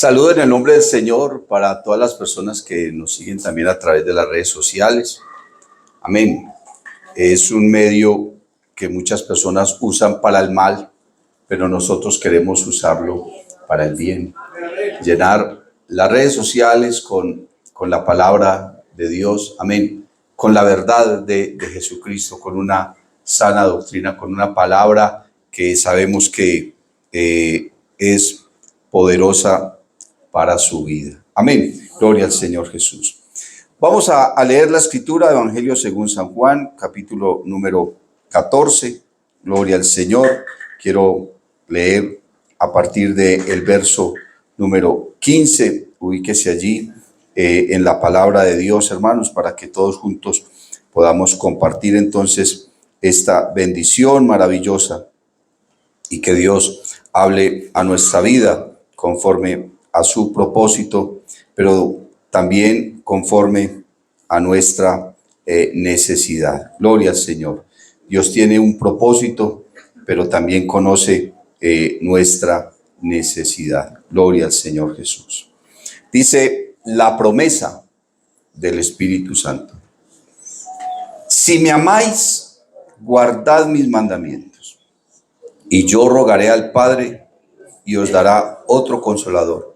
Saludo en el nombre del Señor para todas las personas que nos siguen también a través de las redes sociales. Amén. Es un medio que muchas personas usan para el mal, pero nosotros queremos usarlo para el bien. Llenar las redes sociales con la palabra de Dios. Amén. Con la verdad de Jesucristo, con una sana doctrina, con una palabra que sabemos que es poderosa para su vida. Amén. Gloria al Señor Jesús. Vamos a leer la escritura, Evangelio según San Juan, capítulo número 14. Gloria al Señor. Quiero leer a partir del verso número 15. Ubíquese allí en la palabra de Dios, hermanos, para que todos juntos podamos compartir entonces esta bendición maravillosa y que Dios hable a nuestra vida conforme a su propósito, pero también conforme a nuestra necesidad. Gloria al Señor. Dios tiene un propósito, pero también conoce nuestra necesidad. Gloria al Señor Jesús. Dice la promesa del Espíritu Santo. Si me amáis, guardad mis mandamientos, y yo rogaré al Padre y os dará otro consolador,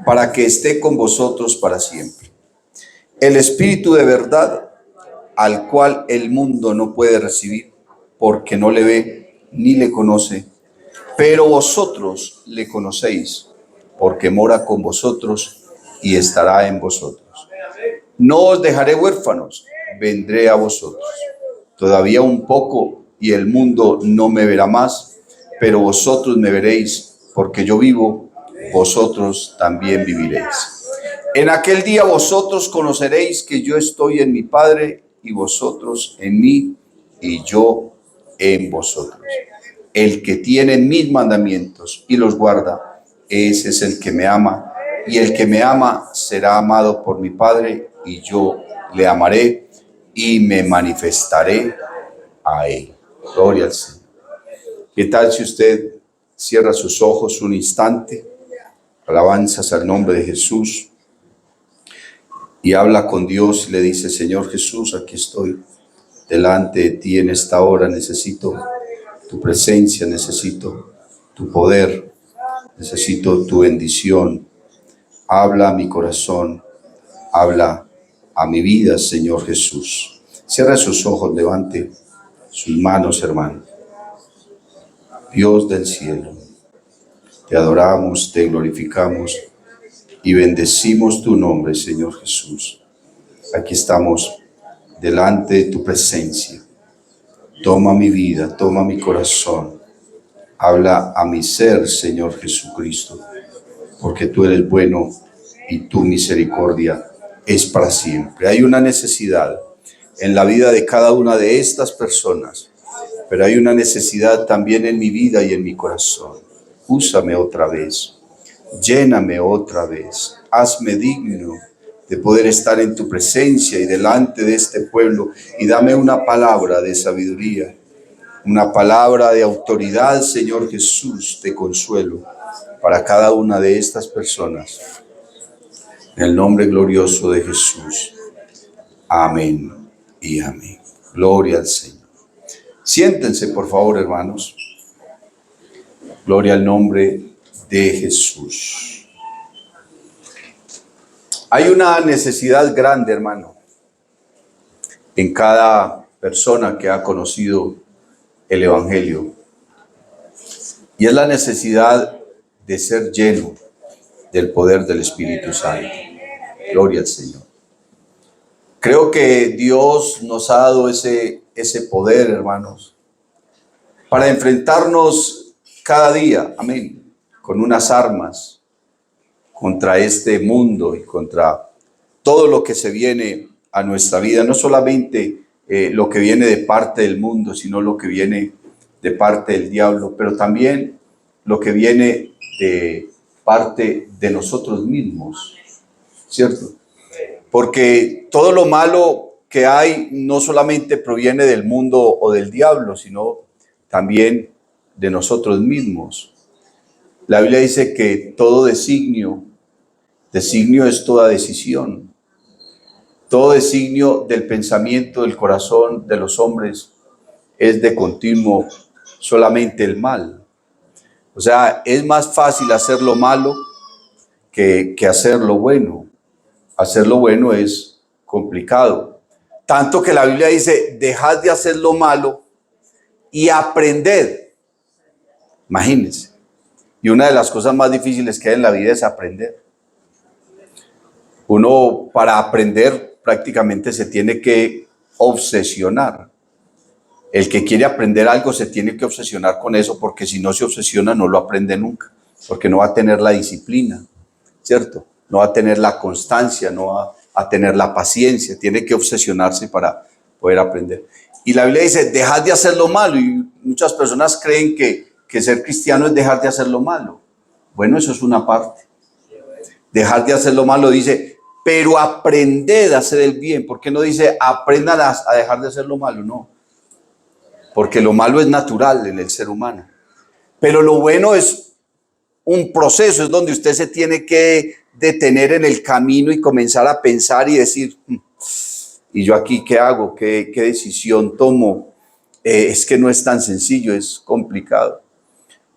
para que esté con vosotros para siempre. El Espíritu de verdad, al cual el mundo no puede recibir, porque no le ve ni le conoce, pero vosotros le conocéis, porque mora con vosotros y estará en vosotros. No os dejaré huérfanos, vendré a vosotros. Todavía un poco y el mundo no me verá más, pero vosotros me veréis, porque yo vivo, vosotros también viviréis. En aquel día vosotros conoceréis que yo estoy en mi Padre, y vosotros en mí, y yo en vosotros. El que tiene mis mandamientos y los guarda, ese es el que me ama, y el que me ama será amado por mi Padre, y yo le amaré y me manifestaré a él. Gloria al Señor. ¿Qué tal si usted cierra sus ojos un instante? Alabanzas al nombre de Jesús. Y habla con Dios y le dice: Señor Jesús, aquí estoy delante de ti en esta hora. Necesito tu presencia, necesito tu poder, necesito tu bendición. Habla a mi corazón, habla a mi vida, Señor Jesús. Cierra sus ojos, levante sus manos, hermano. Dios del cielo, te adoramos, te glorificamos y bendecimos tu nombre, Señor Jesús. Aquí estamos delante de tu presencia. Toma mi vida, toma mi corazón. Habla a mi ser, Señor Jesucristo, porque tú eres bueno y tu misericordia es para siempre. Hay una necesidad en la vida de cada una de estas personas, pero hay una necesidad también en mi vida y en mi corazón. Úsame otra vez, lléname otra vez, hazme digno de poder estar en tu presencia y delante de este pueblo, y dame una palabra de sabiduría, una palabra de autoridad, Señor Jesús, de consuelo para cada una de estas personas. En el nombre glorioso de Jesús. Amén y amén. Gloria al Señor. Siéntense, por favor, hermanos. Gloria al nombre de Jesús. Hay una necesidad grande, hermano, en cada persona que ha conocido el Evangelio. Y es la necesidad de ser lleno del poder del Espíritu Santo. Gloria al Señor. Creo que Dios nos ha dado ese poder, hermanos, para enfrentarnos cada día, amén, con unas armas contra este mundo y contra todo lo que se viene a nuestra vida. No solamente lo que viene de parte del mundo, sino lo que viene de parte del diablo, pero también lo que viene de parte de nosotros mismos, ¿cierto? Porque todo lo malo que hay no solamente proviene del mundo o del diablo, sino también de nosotros mismos. La Biblia dice que todo designio es toda decisión. Todo designio del pensamiento, del corazón de los hombres es de continuo solamente el mal. O sea, es más fácil hacer lo malo que hacer lo bueno. Hacer lo bueno es complicado. Tanto que la Biblia dice, dejad de hacer lo malo y aprended. Imagínense. Y una de las cosas más difíciles que hay en la vida es aprender. Uno para aprender prácticamente se tiene que obsesionar. El que quiere aprender algo se tiene que obsesionar con eso, porque si no se obsesiona no lo aprende nunca, porque no va a tener la disciplina, ¿cierto? No va a tener la constancia, no va a tener la paciencia, tiene que obsesionarse para poder aprender. Y la Biblia dice, dejad de hacer lo malo, y muchas personas creen que ser cristiano es dejar de hacer lo malo. Bueno, eso es una parte. Dejar de hacer lo malo dice, pero aprended a hacer el bien. ¿Por qué no dice aprendan a dejar de hacer lo malo? No, porque lo malo es natural en el ser humano. Pero lo bueno es un proceso, es donde usted se tiene que detener en el camino y comenzar a pensar y decir, ¿y yo aquí qué hago? ¿Qué decisión tomo? Es que no es tan sencillo, es complicado.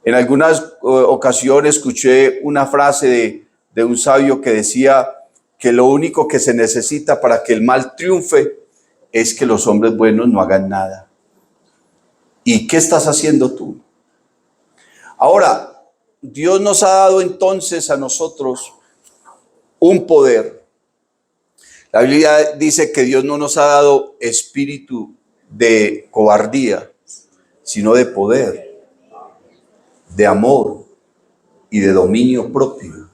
En algunas ocasiones escuché una frase de un sabio que decía que lo único que se necesita para que el mal triunfe es que los hombres buenos no hagan nada. ¿Y qué estás haciendo tú? Ahora, Dios nos ha dado entonces a nosotros un poder. La Biblia dice que Dios no nos ha dado espíritu de cobardía, sino de poder, de amor y de dominio propio.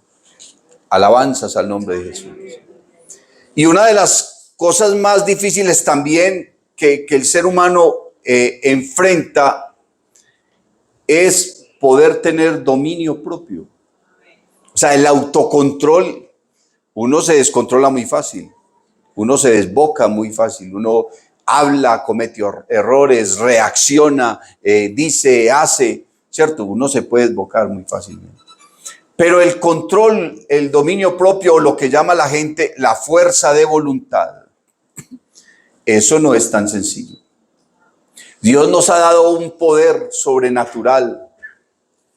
Alabanzas al nombre de Jesús. Y una de las cosas más difíciles también que el ser humano enfrenta es poder tener dominio propio. O sea, el autocontrol, uno se descontrola muy fácil, uno se desboca muy fácil, uno habla, comete errores, reacciona, dice, hace, ¿cierto? Uno se puede desbocar muy fácilmente. Pero el control, el dominio propio, o lo que llama la gente la fuerza de voluntad, eso no es tan sencillo. Dios nos ha dado un poder sobrenatural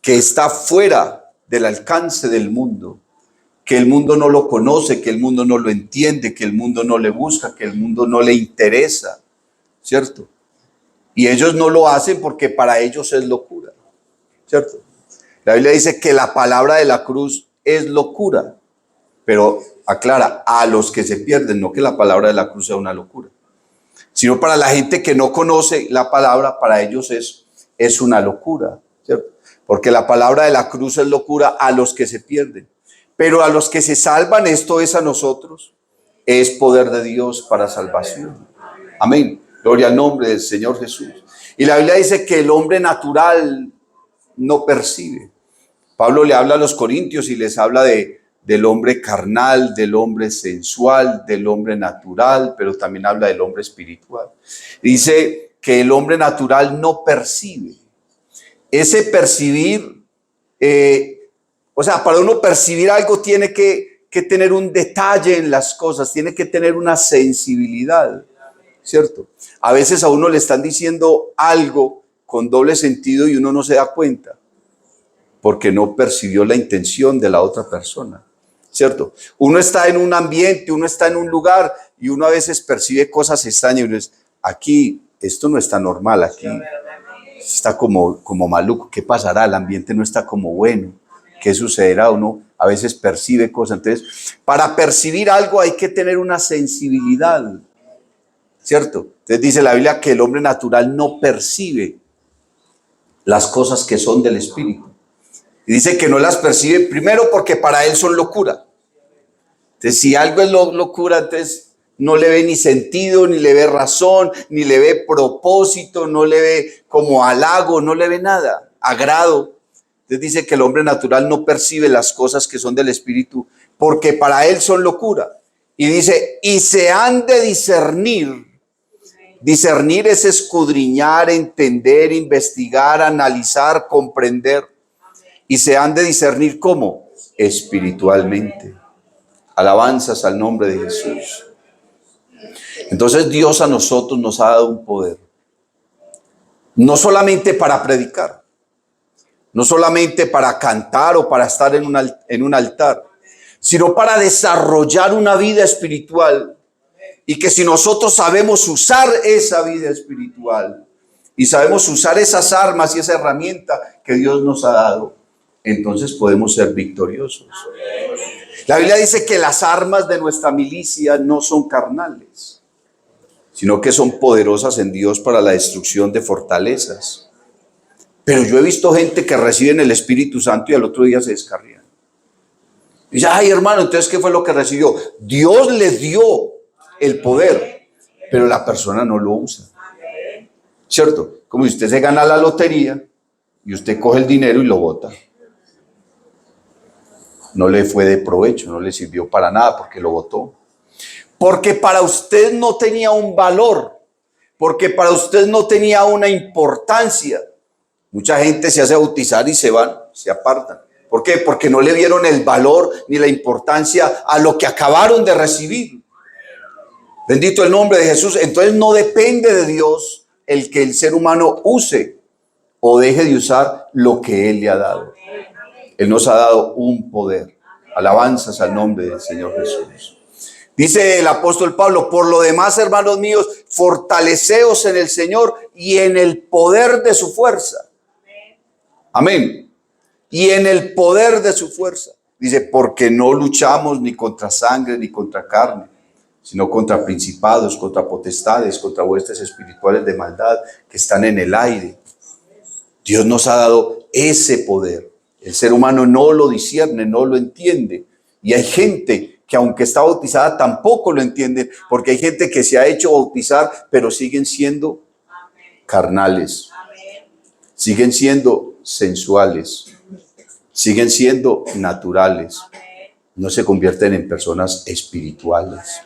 que está fuera del alcance del mundo, que el mundo no lo conoce, que el mundo no lo entiende, que el mundo no le busca, que el mundo no le interesa, ¿cierto? Y ellos no lo hacen porque para ellos es locura, ¿cierto? La Biblia dice que la palabra de la cruz es locura, pero aclara, a los que se pierden, no que la palabra de la cruz sea una locura, sino para la gente que no conoce la palabra, para ellos es una locura, ¿cierto? Porque la palabra de la cruz es locura a los que se pierden, pero a los que se salvan, esto es a nosotros, es poder de Dios para salvación. Amén. Gloria al nombre del Señor Jesús. Y la Biblia dice que el hombre natural no percibe. Pablo le habla a los corintios y les habla del hombre carnal, del hombre sensual, del hombre natural, pero también habla del hombre espiritual. Dice que el hombre natural no percibe. Ese percibir, o sea, para uno percibir algo tiene que tener un detalle en las cosas, tiene que tener una sensibilidad, ¿cierto? A veces a uno le están diciendo algo con doble sentido y uno no se da cuenta, porque no percibió la intención de la otra persona, ¿cierto? Uno está en un ambiente, uno está en un lugar y uno a veces percibe cosas extrañas y uno dice, aquí esto no está normal, aquí está como maluco, ¿qué pasará? El ambiente no está como bueno, ¿qué sucederá? Uno a veces percibe cosas. Entonces, para percibir algo hay que tener una sensibilidad, ¿cierto? Entonces dice la Biblia que el hombre natural no percibe las cosas que son del Espíritu. Y dice que no las percibe primero porque para él son locura. Entonces, si algo es locura, entonces no le ve ni sentido, ni le ve razón, ni le ve propósito, no le ve como halago, no le ve nada, agrado. Entonces dice que el hombre natural no percibe las cosas que son del Espíritu porque para él son locura. Y dice, y se han de discernir. Discernir es escudriñar, entender, investigar, analizar, comprender. y se han de discernir ¿cómo? Espiritualmente. Alabanzas al nombre de Jesús. Entonces Dios a nosotros nos ha dado un poder. No solamente para predicar, no solamente para cantar o para estar en un altar, sino para desarrollar una vida espiritual. Y que si nosotros sabemos usar esa vida espiritual y sabemos usar esas armas y esa herramienta que Dios nos ha dado, entonces podemos ser victoriosos. La Biblia dice que las armas de nuestra milicia no son carnales, sino que son poderosas en Dios para la destrucción de fortalezas. Pero yo he visto gente que reciben el Espíritu Santo y al otro día se descarrían. Y dice, ay hermano, entonces ¿qué fue lo que recibió? Dios le dio el poder, pero la persona no lo usa. ¿Cierto? Como si usted se gana la lotería y usted coge el dinero y lo bota. No le fue de provecho, no le sirvió para nada porque lo botó. Porque para usted no tenía un valor, porque para usted no tenía una importancia. Mucha gente se hace bautizar y se van, se apartan. ¿Por qué? Porque no le vieron el valor ni la importancia a lo que acabaron de recibir. Bendito el nombre de Jesús. Entonces no depende de Dios el que el ser humano use o deje de usar lo que Él le ha dado. Él nos ha dado un poder. Alabanzas al nombre del Señor Jesús. Dice el apóstol Pablo, por lo demás, hermanos míos, fortaleceos en el Señor y en el poder de su fuerza. Amén. Y en el poder de su fuerza. Dice, porque no luchamos ni contra sangre ni contra carne, sino contra principados, contra potestades, contra huestes espirituales de maldad que están en el aire. Dios nos ha dado ese poder. El ser humano no lo discierne, no lo entiende. Y hay gente que aunque está bautizada tampoco lo entiende, porque hay gente que se ha hecho bautizar, pero siguen siendo carnales. Siguen siendo sensuales. Siguen siendo naturales. No se convierten en personas espirituales.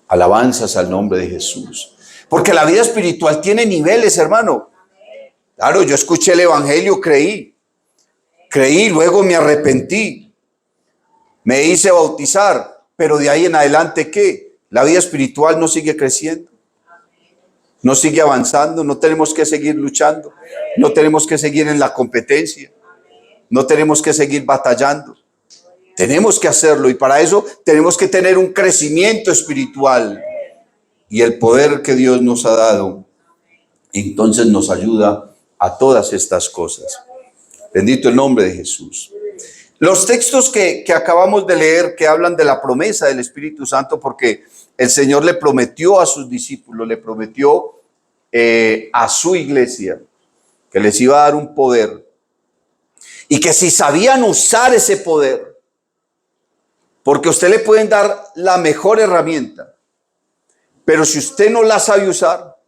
Alabanzas al nombre de Jesús. Porque la vida espiritual tiene niveles, hermano. Claro, yo escuché el evangelio, creí, luego me arrepentí, me hice bautizar, pero de ahí en adelante, ¿qué? La vida espiritual no sigue creciendo, no sigue avanzando, no tenemos que seguir luchando, no tenemos que seguir en la competencia, no tenemos que seguir batallando. Tenemos que hacerlo y para eso tenemos que tener un crecimiento espiritual y el poder que Dios nos ha dado, entonces nos ayuda a todas estas cosas. Bendito el nombre de Jesús. Los textos que acabamos de leer que hablan de la promesa del Espíritu Santo, porque el Señor le prometió a sus discípulos, le prometió a su iglesia que les iba a dar un poder y que si sabían usar ese poder, porque a usted le pueden dar la mejor herramienta, pero si usted no la sabe usar,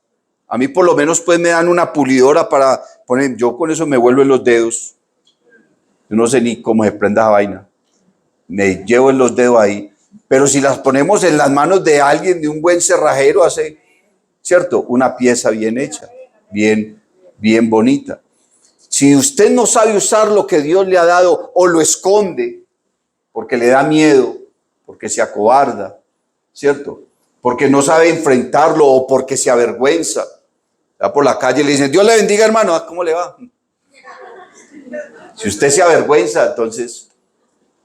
a mí por lo menos pues me dan una pulidora para poner, yo con eso me vuelvo en los dedos, yo no sé ni cómo se prenda esa vaina, me llevo en los dedos ahí, pero si las ponemos en las manos de alguien, de un buen cerrajero, hace, ¿cierto? Una pieza bien hecha, bien bonita. Si usted no sabe usar lo que Dios le ha dado o lo esconde, porque le da miedo, porque se acobarda, ¿cierto? Porque no sabe enfrentarlo o porque se avergüenza. Va por la calle y le dicen, Dios le bendiga, hermano, ¿cómo le va? Si usted se avergüenza, entonces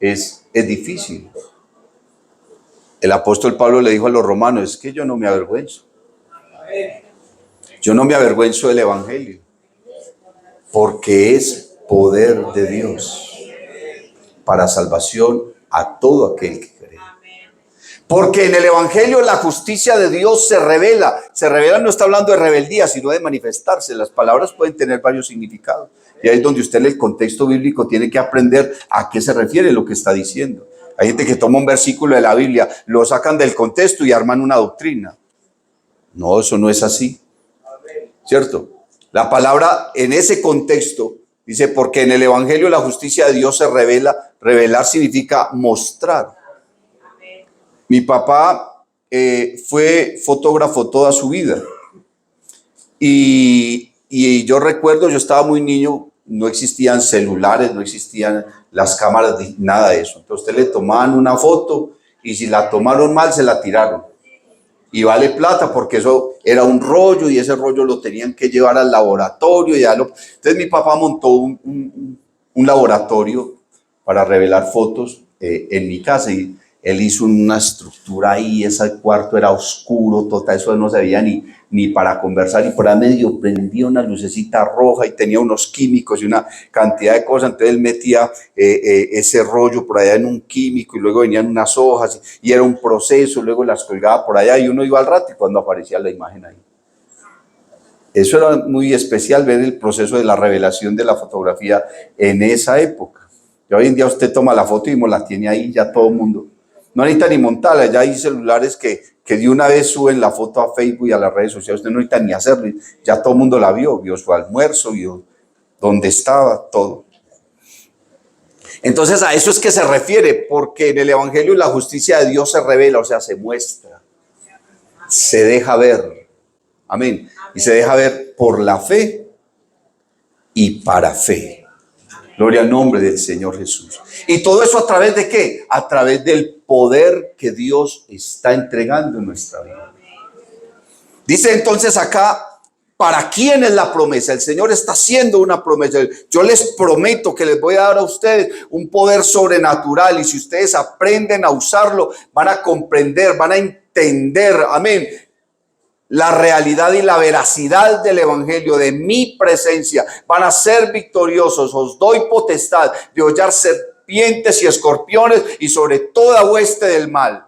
es difícil. El apóstol Pablo le dijo a los romanos, es que yo no me avergüenzo. Yo no me avergüenzo del evangelio, porque es poder de Dios para salvación a todo aquel que cree. Porque en el evangelio la justicia de Dios se revela. Se revela, no está hablando de rebeldía, sino de manifestarse. Las palabras pueden tener varios significados. Y ahí es donde usted en el contexto bíblico tiene que aprender a qué se refiere lo que está diciendo. Hay gente que toma un versículo de la Biblia, lo sacan del contexto y arman una doctrina. No, eso no es así. ¿Cierto? La palabra en ese contexto dice, porque en el evangelio la justicia de Dios se revela. Revelar significa mostrar. Mi papá fue fotógrafo toda su vida. Y yo recuerdo, yo estaba muy niño, no existían celulares, no existían las cámaras, nada de eso. Entonces usted le tomaban una foto y si la tomaron mal se la tiraron. Y vale plata porque eso era un rollo y ese rollo lo tenían que llevar al laboratorio. Entonces mi papá montó un laboratorio para revelar fotos en mi casa y él hizo una estructura ahí, ese cuarto era oscuro, total, eso no se veía ni para conversar y por ahí medio prendía una lucecita roja y tenía unos químicos y una cantidad de cosas, entonces él metía ese rollo por allá en un químico y luego venían unas hojas y era un proceso, luego las colgaba por allá y uno iba al rato y cuando aparecía la imagen ahí. Eso era muy especial ver el proceso de la revelación de la fotografía en esa época. Y hoy en día usted toma la foto y la tiene ahí ya todo el mundo. No necesita ni montarla, ya hay celulares que de una vez suben la foto a Facebook y a las redes sociales, usted no necesita ni hacerlo, ya todo el mundo la vio su almuerzo, vio dónde estaba, todo. Entonces a eso es que se refiere, porque en el Evangelio la justicia de Dios se revela, o sea, se muestra, se deja ver, amén, y se deja ver por la fe y para fe. Gloria al nombre del Señor Jesús. ¿Y todo eso a través de qué? A través del poder que Dios está entregando en nuestra vida. Dice entonces acá, ¿para quién es la promesa? El Señor está haciendo una promesa. Yo les prometo que les voy a dar a ustedes un poder sobrenatural y si ustedes aprenden a usarlo, van a comprender, van a entender, amén, la realidad y la veracidad del Evangelio, de mi presencia. Van a ser victoriosos. Os doy potestad de hollar serpientes y escorpiones y sobre toda hueste del mal.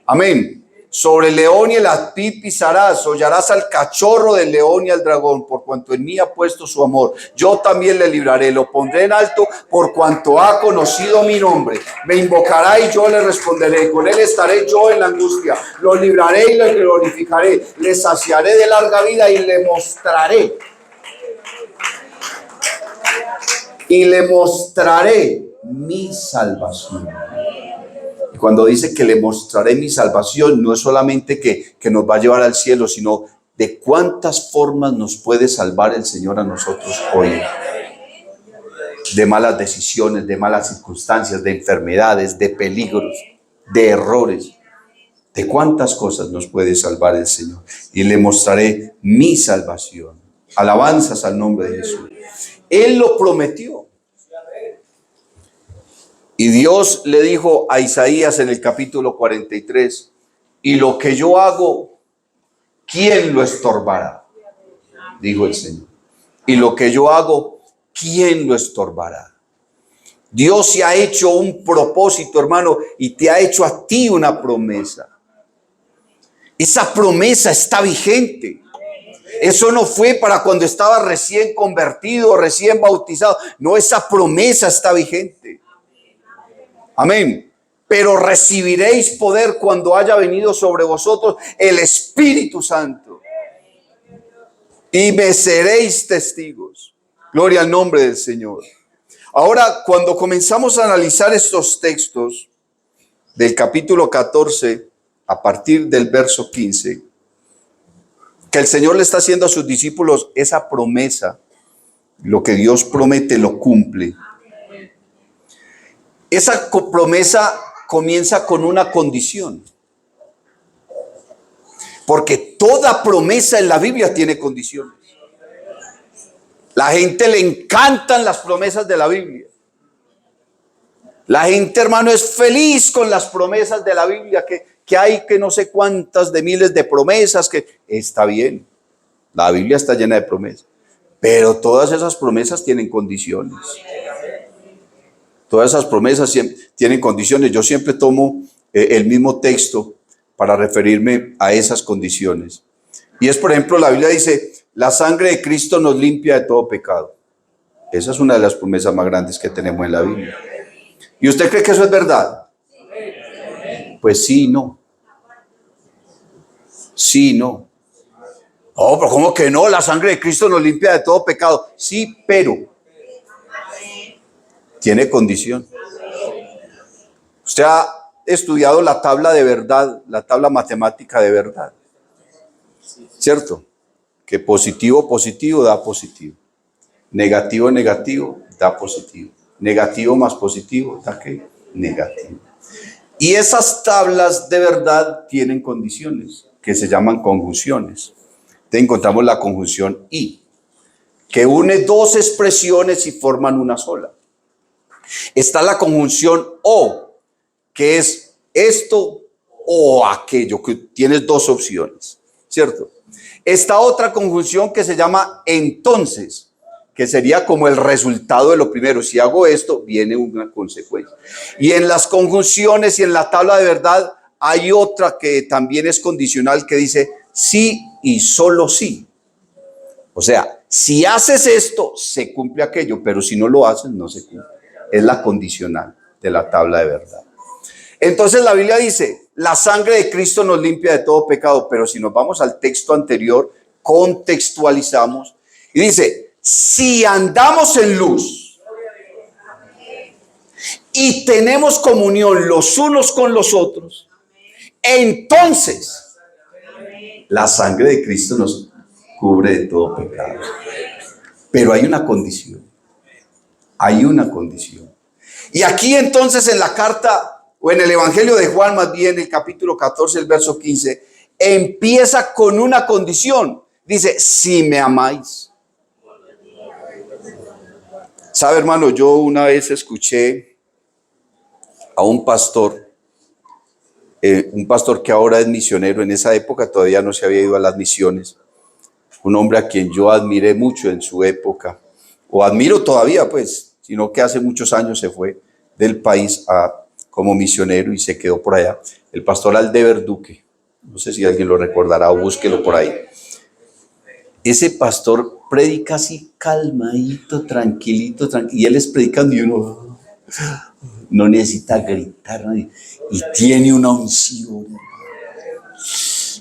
Amén. Sobre el león y el aspid pisarás, hollarás al cachorro del león y al dragón, por cuanto en mí ha puesto su amor. Yo también le libraré, lo pondré en alto, por cuanto ha conocido mi nombre. Me invocará y yo le responderé, con él estaré yo en la angustia. Lo libraré y le glorificaré, le saciaré de larga vida y le mostraré. Y le mostraré mi salvación. Cuando dice que le mostraré mi salvación, no es solamente que nos va a llevar al cielo, sino de cuántas formas nos puede salvar el Señor a nosotros hoy. De malas decisiones, de malas circunstancias, de enfermedades, de peligros, de errores. De cuántas cosas nos puede salvar el Señor. Y le mostraré mi salvación. Alabanzas al nombre de Jesús. Él lo prometió. Y Dios le dijo a Isaías en el capítulo 43, y lo que yo hago, ¿quién lo estorbará? Dijo el Señor. Y lo que yo hago, ¿quién lo estorbará? Dios se ha hecho un propósito, hermano, y te ha hecho a ti una promesa. Esa promesa está vigente. Eso no fue para cuando estaba recién convertido, recién bautizado. No, esa promesa está vigente. Amén. Pero recibiréis poder cuando haya venido sobre vosotros el Espíritu Santo. Y me seréis testigos. Gloria al nombre del Señor. Ahora, cuando comenzamos a analizar estos textos del capítulo 14, a partir del verso 15, que el Señor le está haciendo a sus discípulos esa promesa, lo que Dios promete lo cumple. Esa promesa comienza con una condición. Porque toda promesa en la Biblia tiene condiciones. La gente le encantan las promesas de la Biblia. La gente, hermano, es feliz con las promesas de la Biblia, que hay que no sé cuántas de miles de promesas, que está bien. La Biblia está llena de promesas. Pero todas esas promesas tienen condiciones. Todas esas promesas tienen condiciones. Yo siempre tomo el mismo texto para referirme a esas condiciones. Y es, por ejemplo, la Biblia dice, la sangre de Cristo nos limpia de todo pecado. Esa es una de las promesas más grandes que tenemos en la Biblia. ¿Y usted cree que eso es verdad? Pues sí, no. Sí, no. Oh, pero ¿cómo que no? La sangre de Cristo nos limpia de todo pecado. Sí, pero tiene condición. Usted ha estudiado la tabla de verdad, la tabla matemática de verdad. ¿Cierto? Que positivo, positivo da positivo. Negativo, negativo, da positivo. Negativo más positivo, da ¿qué? Negativo. Y esas tablas de verdad tienen condiciones que se llaman conjunciones. Entonces encontramos la conjunción y, que une dos expresiones y forman una sola. Está la conjunción o, que es esto o aquello, que tienes dos opciones, ¿cierto? Está otra conjunción que se llama entonces, que sería como el resultado de lo primero. Si hago esto, viene una consecuencia. Y en las conjunciones y en la tabla de verdad hay otra que también es condicional, que dice sí y solo sí. O sea, si haces esto, se cumple aquello, pero si no lo haces, no se cumple. Es la condicional de la tabla de verdad. Entonces la Biblia dice, la sangre de Cristo nos limpia de todo pecado, pero si nos vamos al texto anterior, contextualizamos y dice, si andamos en luz y tenemos comunión los unos con los otros, entonces la sangre de Cristo nos cubre de todo pecado. Pero hay una condición. Hay una condición. Y aquí entonces en la carta, o en el Evangelio de Juan, más bien el capítulo 14, el verso 15, empieza con una condición. Dice, si me amáis. ¿Sabe, hermano? Yo una vez escuché a un pastor que ahora es misionero. En esa época todavía no se había ido a las misiones. Un hombre a quien yo admiré mucho en su época, o admiro todavía, pues, sino que hace muchos años se fue del país como misionero y se quedó por allá. El pastor Aldever Duque. No sé si alguien lo recordará o búsquelo por ahí. Ese pastor predica así calmadito, tranquilito, y él es predicando y uno no necesita gritar, ¿no? Y tiene una unción.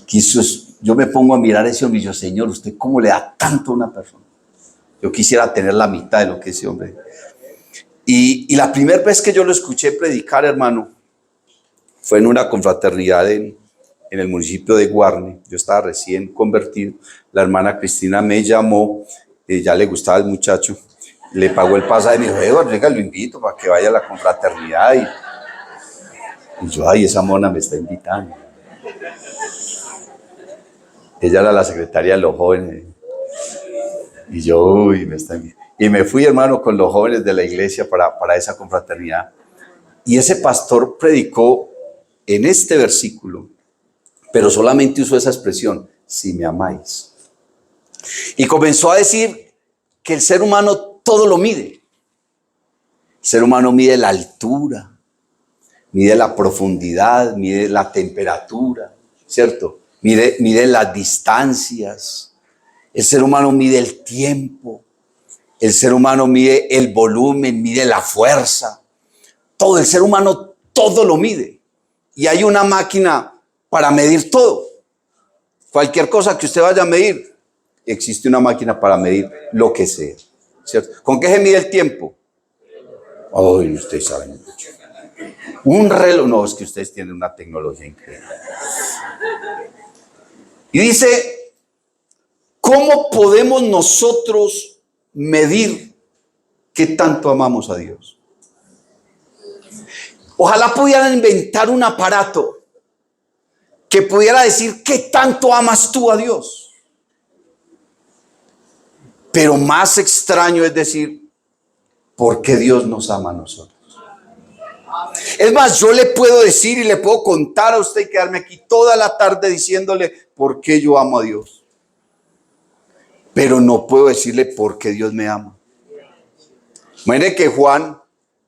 Que eso es, yo me pongo a mirar a ese hombre y yo, Señor, ¿usted cómo le da tanto a una persona? Yo quisiera tener la mitad de lo que ese hombre. Y la primera vez que yo lo escuché predicar, hermano, fue en una confraternidad en el municipio de Guarne. Yo estaba recién convertido. La hermana Cristina me llamó, ya le gustaba el muchacho, le pagó el pasaje y me dijo, Eduardo, venga, lo invito para que vaya a la confraternidad. Y yo, ay, esa mona me está invitando. Ella era la secretaria de los jóvenes. Y yo, uy, me está invitando. Y me fui, hermano, con los jóvenes de la iglesia para esa confraternidad. Y ese pastor predicó en este versículo, pero solamente usó esa expresión, si me amáis. Y comenzó a decir que el ser humano todo lo mide. El ser humano mide la altura, mide la profundidad, mide la temperatura, ¿cierto? Mide las distancias. El ser humano mide el tiempo. El ser humano mide el volumen, mide la fuerza. Todo, el ser humano todo lo mide. Y hay una máquina para medir todo. Cualquier cosa que usted vaya a medir, existe una máquina para medir lo que sea, ¿cierto? ¿Con qué se mide el tiempo? Ay, ustedes saben mucho. Un reloj, no, es que ustedes tienen una tecnología increíble. Y dice, ¿cómo podemos nosotros medir qué tanto amamos a Dios? Ojalá pudieran inventar un aparato que pudiera decir qué tanto amas tú a Dios. Pero más extraño es decir, ¿por qué Dios nos ama a nosotros? Es más, yo le puedo decir y le puedo contar a usted y quedarme aquí toda la tarde diciéndole por qué yo amo a Dios. Pero no puedo decirle por qué Dios me ama. Imagine que Juan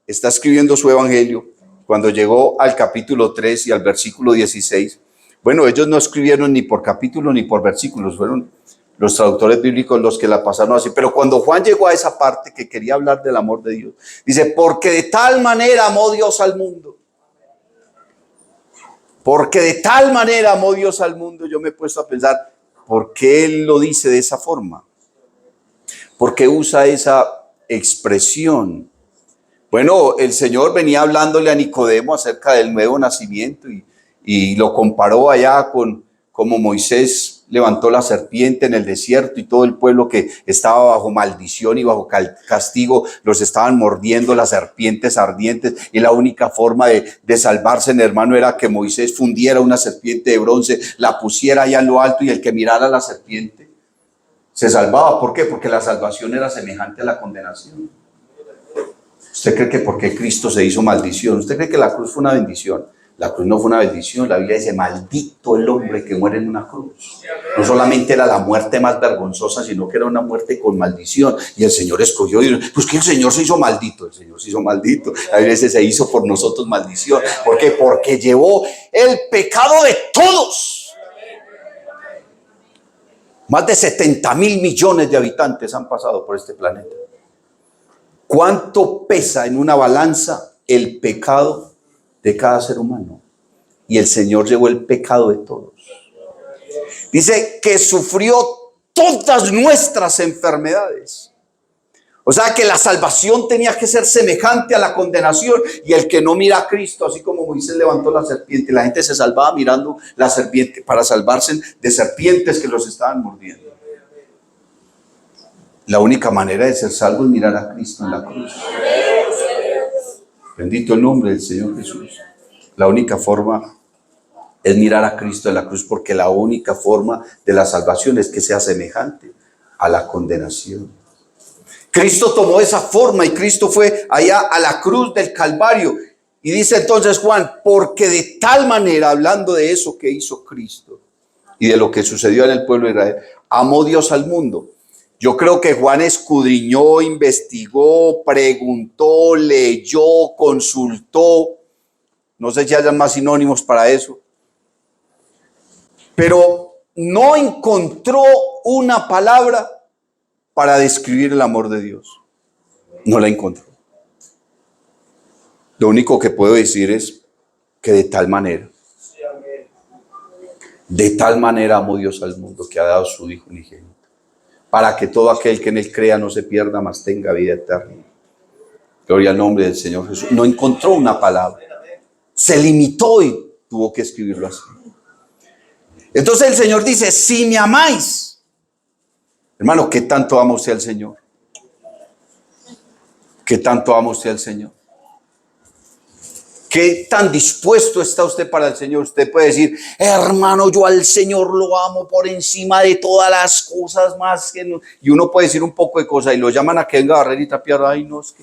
está escribiendo su evangelio. Cuando llegó al capítulo 3 y al versículo 16, bueno, ellos no escribieron ni por capítulo ni por versículos, fueron los traductores bíblicos los que la pasaron así. Pero cuando Juan llegó a esa parte que quería hablar del amor de Dios, dice, porque de tal manera amó Dios al mundo. Porque de tal manera amó Dios al mundo, yo me he puesto a pensar, ¿por qué Él lo dice de esa forma? ¿Por qué usa esa expresión? Bueno, el Señor venía hablándole a Nicodemo acerca del nuevo nacimiento y lo comparó allá con como Moisés levantó la serpiente en el desierto y todo el pueblo que estaba bajo maldición y bajo castigo los estaban mordiendo las serpientes ardientes, y la única forma de salvarse, hermano, era que Moisés fundiera una serpiente de bronce, la pusiera allá en lo alto, y el que mirara la serpiente se salvaba. ¿Por qué? Porque la salvación era semejante a la condenación. ¿Usted cree que porque Cristo se hizo maldición? ¿Usted cree que la cruz fue una bendición? La cruz no fue una bendición. La Biblia dice, maldito el hombre que muere en una cruz. No solamente era la muerte más vergonzosa, sino que era una muerte con maldición. Y el Señor escogió, y pues que el Señor se hizo maldito. El Señor se hizo maldito. A veces se hizo por nosotros maldición. ¿Por qué? Porque llevó el pecado de todos. Más de 70.000 millones de habitantes han pasado por este planeta. ¿Cuánto pesa en una balanza el pecado de cada ser humano? Y el Señor llevó el pecado de todos. Dice que sufrió todas nuestras enfermedades. O sea que la salvación tenía que ser semejante a la condenación. Y el que no mira a Cristo, así como Moisés levantó la serpiente, la gente se salvaba mirando la serpiente para salvarse de serpientes que los estaban mordiendo. La única manera de ser salvo es mirar a Cristo en la cruz. Bendito el nombre del Señor Jesús. La única forma es mirar a Cristo en la cruz, porque la única forma de la salvación es que sea semejante a la condenación. Cristo tomó esa forma y Cristo fue allá a la cruz del Calvario. Y dice entonces Juan, porque de tal manera, hablando de eso que hizo Cristo y de lo que sucedió en el pueblo de Israel, amó Dios al mundo. Yo creo que Juan escudriñó, investigó, preguntó, leyó, consultó. No sé si hayan más sinónimos para eso. Pero no encontró una palabra para describir el amor de Dios. No la encontró. Lo único que puedo decir es que de tal manera amó Dios al mundo, que ha dado su Hijo unigénito, para que todo aquel que en él crea no se pierda, mas tenga vida eterna. Gloria al nombre del Señor Jesús. No encontró una palabra. Se limitó y tuvo que escribirlo así. Entonces el Señor dice, si me amáis. Hermano, ¿qué tanto ama usted al Señor? ¿Qué tanto ama usted al Señor? ¿Qué tan dispuesto está usted para el Señor? Usted puede decir, hermano, yo al Señor lo amo por encima de todas las cosas más que no. Y uno puede decir un poco de cosas y lo llaman a que venga a barrer y trapear. Ay, no, es que...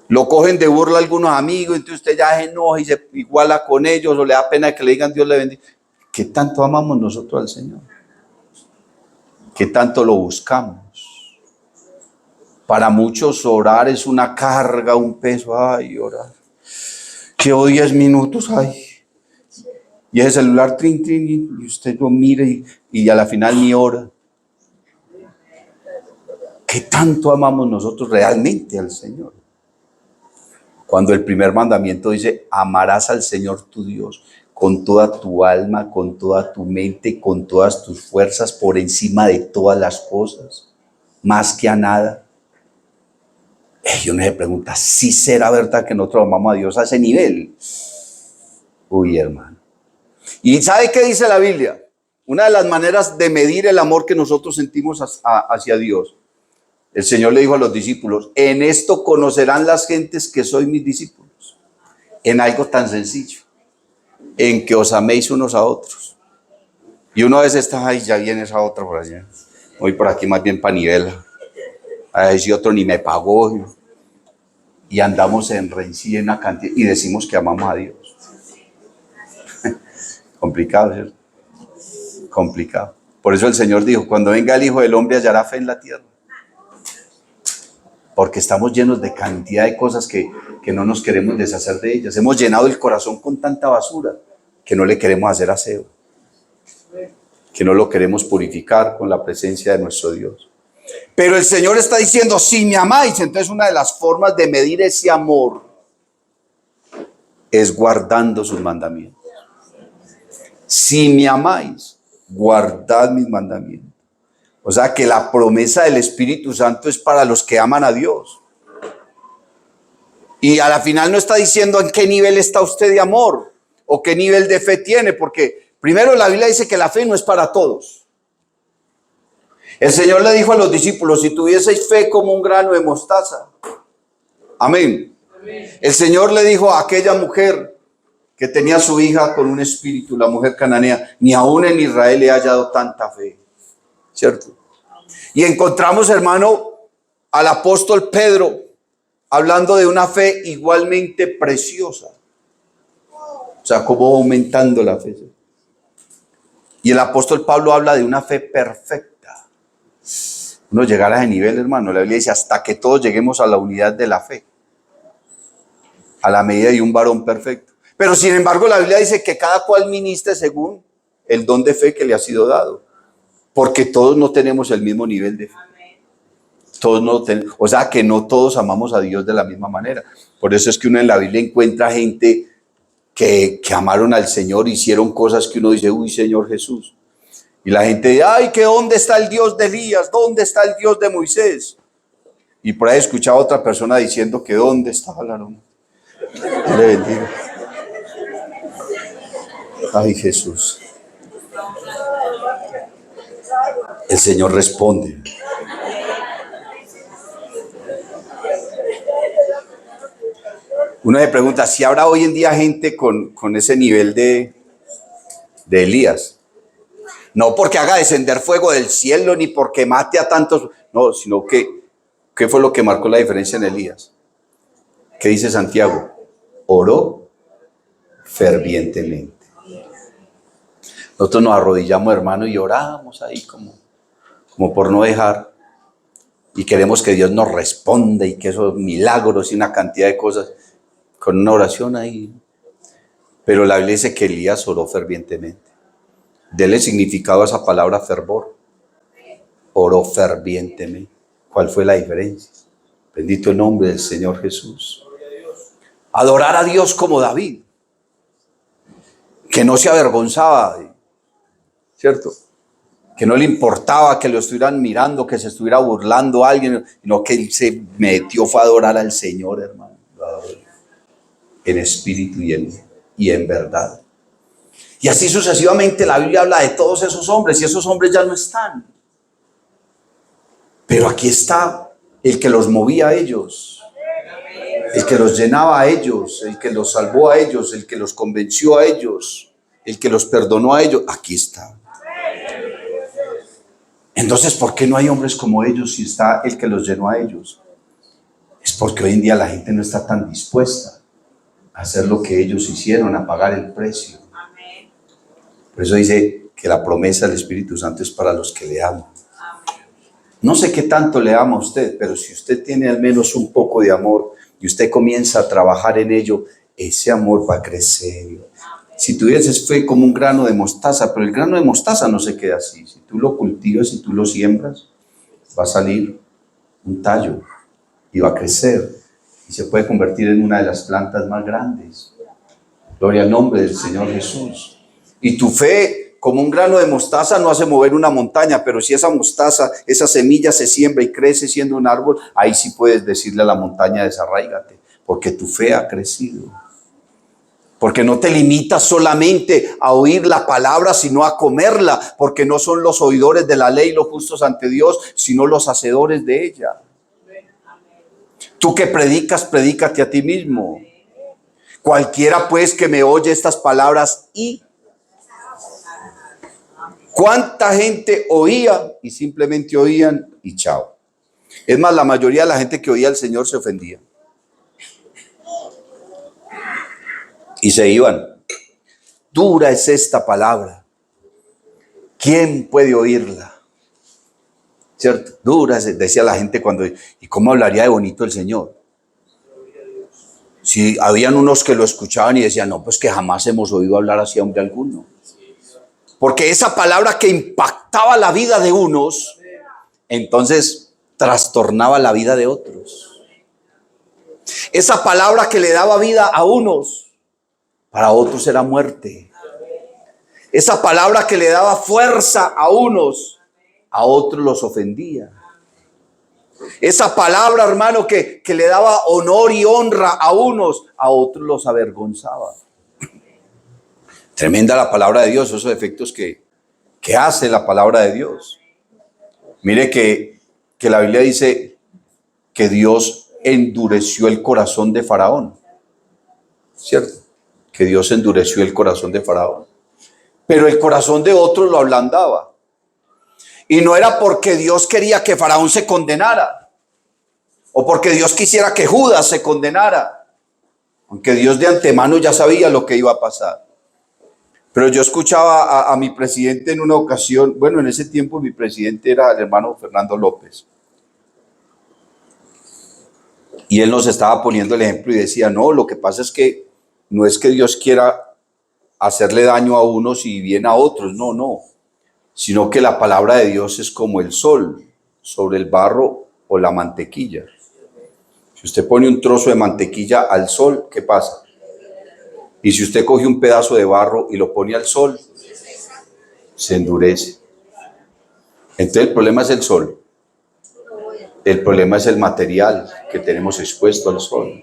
Lo cogen de burla algunos amigos, entonces usted ya se enoja y se iguala con ellos, o le da pena que le digan Dios le bendiga. ¿Qué tanto amamos nosotros al Señor? ¿Qué tanto lo buscamos? Para muchos orar es una carga, un peso. Ay, orar. Llevo 10 minutos, ay. Y ese celular, trin, trin, y usted lo mira y a la final ni ora. ¿Qué tanto amamos nosotros realmente al Señor? Cuando el primer mandamiento dice, amarás al Señor tu Dios con toda tu alma, con toda tu mente, con todas tus fuerzas, por encima de todas las cosas, más que a nada. Y uno se pregunta, ¿sí será verdad que nosotros amamos a Dios a ese nivel? Uy, hermano. ¿Y sabe qué dice la Biblia? Una de las maneras de medir el amor que nosotros sentimos hacia Dios. El Señor le dijo a los discípulos, en esto conocerán las gentes que sois mis discípulos. En algo tan sencillo, en que os améis unos a otros. Y uno a veces está, ay, ya viene esa otra por allá. Voy por aquí más bien para Nivela. A ver si otro ni me pagó. Y andamos en rencilla en una cantidad y decimos que amamos a Dios. Complicado, ¿cierto? Complicado. Por eso el Señor dijo, cuando venga el Hijo del Hombre hallará fe en la tierra. Porque estamos llenos de cantidad de cosas que no nos queremos deshacer de ellas. Hemos llenado el corazón con tanta basura que no le queremos hacer aseo. Que no lo queremos purificar con la presencia de nuestro Dios. Pero el Señor está diciendo, si me amáis, entonces una de las formas de medir ese amor es guardando sus mandamientos. Si me amáis, guardad mis mandamientos. O sea que la promesa del Espíritu Santo es para los que aman a Dios. Y a la final no está diciendo en qué nivel está usted de amor. o qué nivel de fe tiene, porque primero la Biblia dice que la fe no es para todos. El Señor le dijo a los discípulos, si tuvieseis fe como un grano de mostaza. Amén. El Señor le dijo a aquella mujer que tenía a su hija con un espíritu, la mujer cananea, ni aún en Israel le ha hallado tanta fe. ¿Cierto? Y encontramos, hermano, al apóstol Pedro hablando de una fe igualmente preciosa. O sea, cómo va aumentando la fe. Y el apóstol Pablo habla de una fe perfecta. Uno llegar a ese nivel, hermano, la Biblia dice, hasta que todos lleguemos a la unidad de la fe, a la medida de un varón perfecto. Pero sin embargo, la Biblia dice que cada cual ministre según el don de fe que le ha sido dado. Porque todos no tenemos el mismo nivel de fe. Todos no o sea, que no todos amamos a Dios de la misma manera. Por eso es que uno en la Biblia encuentra gente que amaron al Señor, hicieron cosas que uno dice, uy, Señor Jesús. Y la gente dice, ay, que ¿dónde está el Dios de Elías? ¿Dónde está el Dios de Moisés? Y por ahí escuchaba a otra persona diciendo que ¿dónde estaba el aroma? Le bendiga. Ay, Jesús. El Señor responde. Uno se pregunta, si habrá hoy en día gente con ese nivel de Elías. No porque haga descender fuego del cielo, ni porque mate a tantos, no, sino que, ¿qué fue lo que marcó la diferencia en Elías? ¿Qué dice Santiago? Oró fervientemente. Nosotros nos arrodillamos, hermano, y oramos ahí como por no dejar. Y queremos que Dios nos responda y que esos milagros y una cantidad de cosas, con una oración ahí. Pero la Biblia dice que Elías oró fervientemente. Dele significado a esa palabra fervor. Oró fervientemente. ¿Cuál fue la diferencia? Bendito el nombre del Señor Jesús. Adorar a Dios como David, que no se avergonzaba, ¿cierto? Que no le importaba que lo estuvieran mirando, que se estuviera burlando a alguien, sino que él se metió, fue a adorar al Señor, hermano. En espíritu y en verdad. Y así sucesivamente la Biblia habla de todos esos hombres, y esos hombres ya no están. Pero aquí está el que los movía a ellos, el que los llenaba a ellos, el que los salvó a ellos, el que los convenció a ellos, el que los perdonó a ellos. Aquí está. Entonces, ¿por qué no hay hombres como ellos si está el que los llenó a ellos? Es porque hoy en día la gente no está tan dispuesta a hacer lo que ellos hicieron, a pagar el precio. Por eso dice que la promesa del Espíritu Santo es para los que le aman. No sé qué tanto le ama a usted, pero si usted tiene al menos un poco de amor y usted comienza a trabajar en ello, ese amor va a crecer. Si tuvieses fe como un grano de mostaza, pero el grano de mostaza no se queda así. Si tú lo cultivas y tú lo siembras, va a salir un tallo y va a crecer y se puede convertir en una de las plantas más grandes. Gloria al nombre del Señor Jesús. Y tu fe, como un grano de mostaza, no hace mover una montaña, pero si esa mostaza, esa semilla se siembra y crece siendo un árbol, ahí sí puedes decirle a la montaña, desarráigate, porque tu fe ha crecido. Porque no te limitas solamente a oír la palabra, sino a comerla, porque no son los oidores de la ley los justos ante Dios, sino los hacedores de ella. Tú que predicas, predícate a ti mismo. Cualquiera pues que me oye estas palabras y... ¿Cuánta gente oía y simplemente oían y chao? Es más, la mayoría de la gente que oía al Señor se ofendía. Y se iban. Dura es esta palabra. ¿Quién puede oírla? ¿Cierto? Dura, decía la gente cuando... ¿Y cómo hablaría de bonito el Señor? Si habían unos que lo escuchaban y decían, no, pues que jamás hemos oído hablar así a hombre alguno. Porque esa palabra que impactaba la vida de unos, entonces trastornaba la vida de otros. Esa palabra que le daba vida a unos, para otros era muerte. Esa palabra que le daba fuerza a unos, a otros los ofendía. Esa palabra, hermano, que le daba honor y honra a unos, a otros los avergonzaba. Tremenda la palabra de Dios, esos efectos que hace la palabra de Dios. Mire que la Biblia dice que Dios endureció el corazón de Faraón, ¿cierto? Que Dios endureció el corazón de Faraón. Pero el corazón de otros lo ablandaba. Y no era porque Dios quería que Faraón se condenara, o porque Dios quisiera que Judas se condenara, aunque Dios de antemano ya sabía lo que iba a pasar. Pero yo escuchaba a mi presidente en una ocasión, bueno, en ese tiempo mi presidente era el hermano Fernando López. Y él nos estaba poniendo el ejemplo y decía, no, lo que pasa es que no es que Dios quiera hacerle daño a unos y bien a otros, no, sino que la palabra de Dios es como el sol sobre el barro o la mantequilla. Si usted pone un trozo de mantequilla al sol, ¿qué pasa? Y si usted coge un pedazo de barro y lo pone al sol, se endurece. Entonces el problema es el sol. El problema es el material que tenemos expuesto al sol.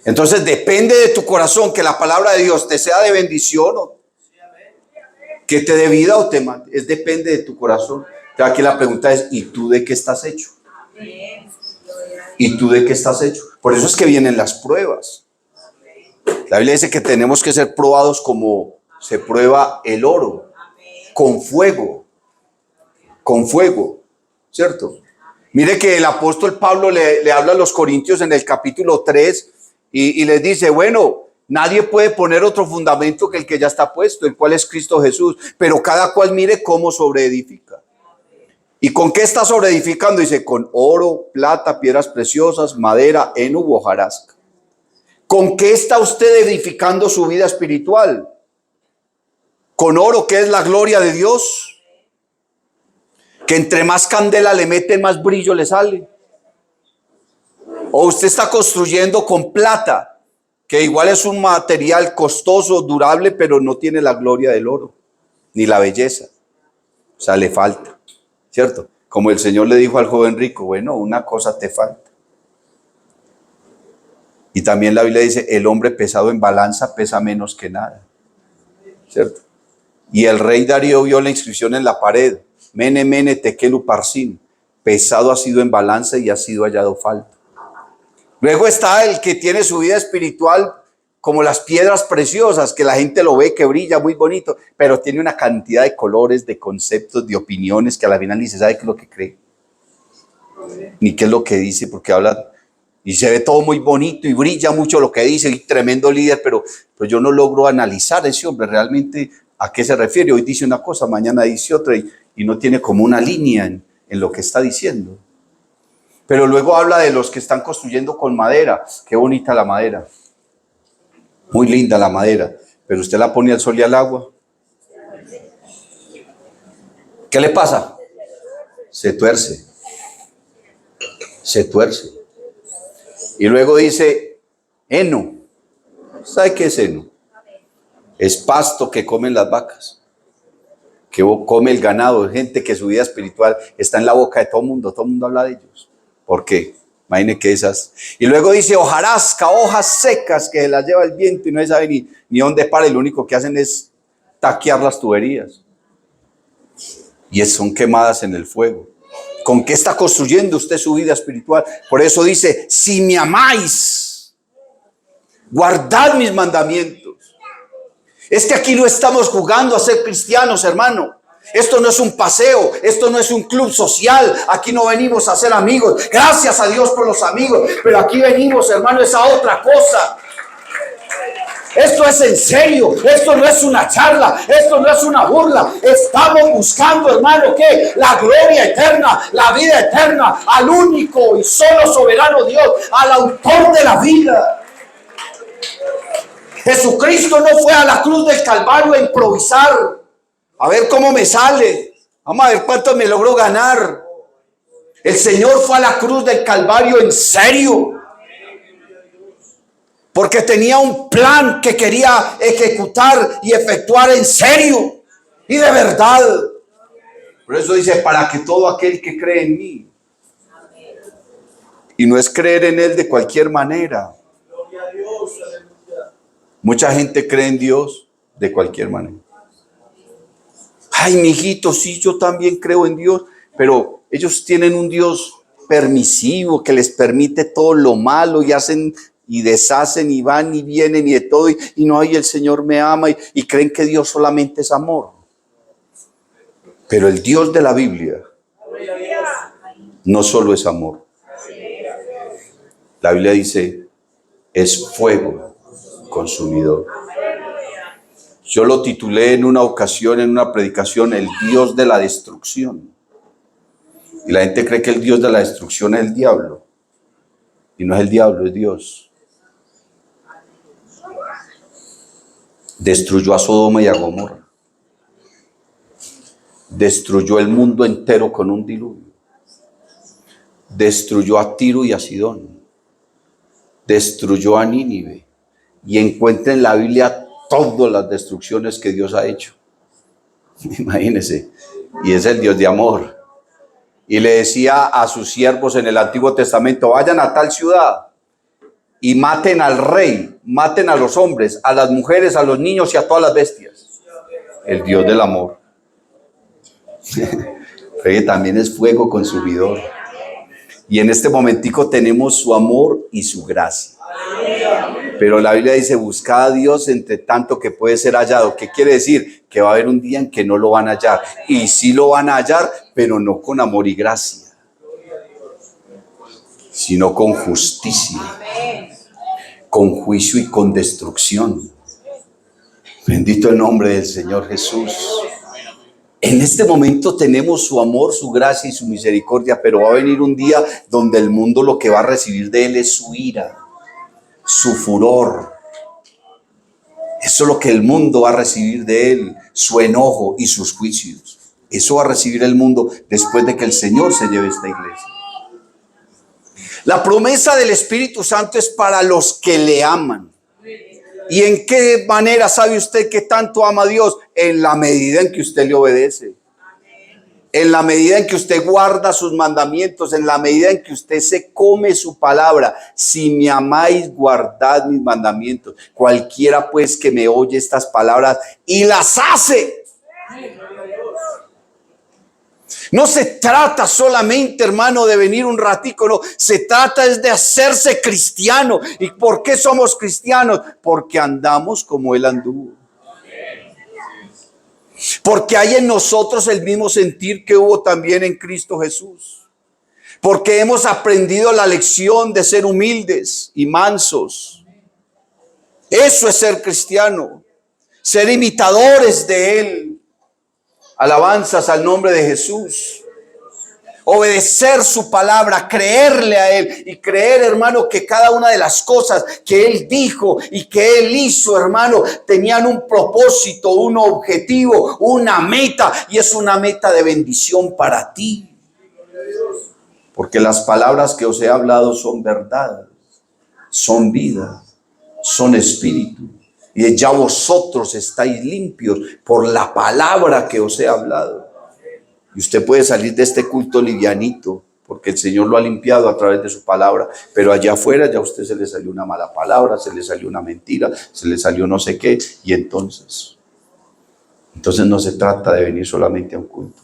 Entonces depende de tu corazón que la palabra de Dios te sea de bendición o que te dé vida o te mate. Depende de tu corazón. Aquí la pregunta es, ¿y tú de qué estás hecho? ¿Y tú de qué estás hecho? Por eso es que vienen las pruebas. La Biblia dice que tenemos que ser probados como se prueba el oro, con fuego, ¿cierto? Mire que el apóstol Pablo le habla a los corintios en el capítulo 3 y les dice, bueno, nadie puede poner otro fundamento que el que ya está puesto, el cual es Cristo Jesús, pero cada cual mire cómo sobreedifica. ¿Y con qué está sobreedificando? Dice, con oro, plata, piedras preciosas, madera, heno u hojarasca. ¿Con qué está usted edificando su vida espiritual? ¿Con oro, que es la gloria de Dios? Que entre más candela le meten, más brillo le sale. ¿O usted está construyendo con plata, que igual es un material costoso, durable, pero no tiene la gloria del oro, ni la belleza? O sea, le falta, ¿cierto? Como el Señor le dijo al joven rico, bueno, una cosa te falta. Y también la Biblia dice, el hombre pesado en balanza pesa menos que nada, ¿cierto? Y el rey Darío vio la inscripción en la pared, Mene, Mene, Tekel, Uparsin, pesado ha sido en balanza y ha sido hallado falta. Luego está el que tiene su vida espiritual como las piedras preciosas, que la gente lo ve, que brilla muy bonito, pero tiene una cantidad de colores, de conceptos, de opiniones, que a la final ni se sabe qué es lo que cree, ni qué es lo que dice, porque habla y se ve todo muy bonito y brilla mucho lo que dice, y tremendo líder, pero yo no logro analizar a ese hombre realmente a qué se refiere. Hoy dice una cosa, mañana dice otra, y no tiene como una línea en lo que está diciendo. Pero luego habla de los que están construyendo con madera. Qué bonita la madera, muy linda la madera, pero usted la pone al sol y al agua, ¿qué le pasa? Se tuerce. Y luego dice heno. ¿Sabe qué es heno? Es pasto que comen las vacas, que come el ganado, gente que su vida espiritual está en la boca de todo el mundo habla de ellos. ¿Por qué? Imaginen que esas. Y luego dice hojarasca, hojas secas que se las lleva el viento y no se sabe ni dónde para, y lo único que hacen es taquear las tuberías. Y son quemadas en el fuego. ¿Con qué está construyendo usted su vida espiritual? Por eso dice, si me amáis, guardad mis mandamientos. Es que aquí no estamos jugando a ser cristianos, hermano. Esto no es un paseo, esto no es un club social. Aquí no venimos a ser amigos. Gracias a Dios por los amigos, pero aquí venimos, hermano, es a otra cosa. Esto es en serio, esto no es una charla, esto no es una burla. Estamos buscando, hermano, ¿qué? La gloria eterna, la vida eterna, al único y solo soberano Dios, al autor de la vida. Jesucristo no fue a la cruz del Calvario a improvisar, a ver cómo me sale, vamos a ver cuánto me logro ganar. El Señor fue a la cruz del Calvario en serio, porque tenía un plan que quería ejecutar y efectuar en serio y de verdad. Por eso dice, para que todo aquel que cree en mí, y no es creer en Él de cualquier manera. Mucha gente cree en Dios, de cualquier manera. Ay, mijito, sí, yo también creo en Dios, pero ellos tienen un Dios permisivo que les permite todo lo malo y hacen y deshacen y van y vienen y de todo y no, ay, el Señor me ama y creen que Dios solamente es amor. Pero el Dios de la Biblia no solo es amor. La Biblia dice, es fuego consumidor. Yo lo titulé en una ocasión, en una predicación, el Dios de la destrucción. Y la gente cree que el Dios de la destrucción es el diablo. Y no es el diablo, es Dios. Destruyó a Sodoma y a Gomorra. Destruyó el mundo entero con un diluvio. Destruyó a Tiro y a Sidón. Destruyó a Nínive. Y encuentra en la Biblia todas las destrucciones que Dios ha hecho. Imagínense. Y es el Dios de amor. Y le decía a sus siervos en el Antiguo Testamento, vayan a tal ciudad y maten al rey, maten a los hombres, a las mujeres, a los niños y a todas las bestias. El Dios del amor. Pero también es fuego consumidor. Y en este momentico tenemos su amor y su gracia. Pero la Biblia dice, buscad a Dios entre tanto que puede ser hallado. ¿Qué quiere decir? Que va a haber un día en que no lo van a hallar. Y sí lo van a hallar, pero no con amor y gracia, sino con justicia, con juicio y con destrucción. Bendito el nombre del Señor Jesús. En este momento tenemos su amor, su gracia y su misericordia, pero va a venir un día donde el mundo lo que va a recibir de Él es su ira, su furor. Eso es lo que el mundo va a recibir de Él, su enojo y sus juicios. Eso va a recibir el mundo después de que el Señor se lleve esta iglesia. La promesa del Espíritu Santo es para los que le aman. ¿Y en qué manera sabe usted que tanto ama a Dios? En la medida en que usted le obedece. En la medida en que usted guarda sus mandamientos, en la medida en que usted se come su palabra. Si me amáis, guardad mis mandamientos. Cualquiera pues que me oye estas palabras y las hace. No se trata solamente, hermano, de venir un ratico, no. Se trata es de hacerse cristiano. ¿Y por qué somos cristianos? Porque andamos como Él anduvo. Porque hay en nosotros el mismo sentir que hubo también en Cristo Jesús. Porque hemos aprendido la lección de ser humildes y mansos. Eso es ser cristiano. Ser imitadores de Él. Alabanzas al nombre de Jesús. Obedecer su palabra, creerle a Él y creer, hermano, que cada una de las cosas que Él dijo y que Él hizo, hermano, tenían un propósito, un objetivo, una meta, y es una meta de bendición para ti. Porque las palabras que os he hablado son verdad, son vida, son espíritu. Y ya vosotros estáis limpios por la palabra que os he hablado. Y usted puede salir de este culto livianito, porque el Señor lo ha limpiado a través de su palabra. Pero allá afuera ya a usted se le salió una mala palabra, se le salió una mentira, se le salió no sé qué. Y entonces no se trata de venir solamente a un culto.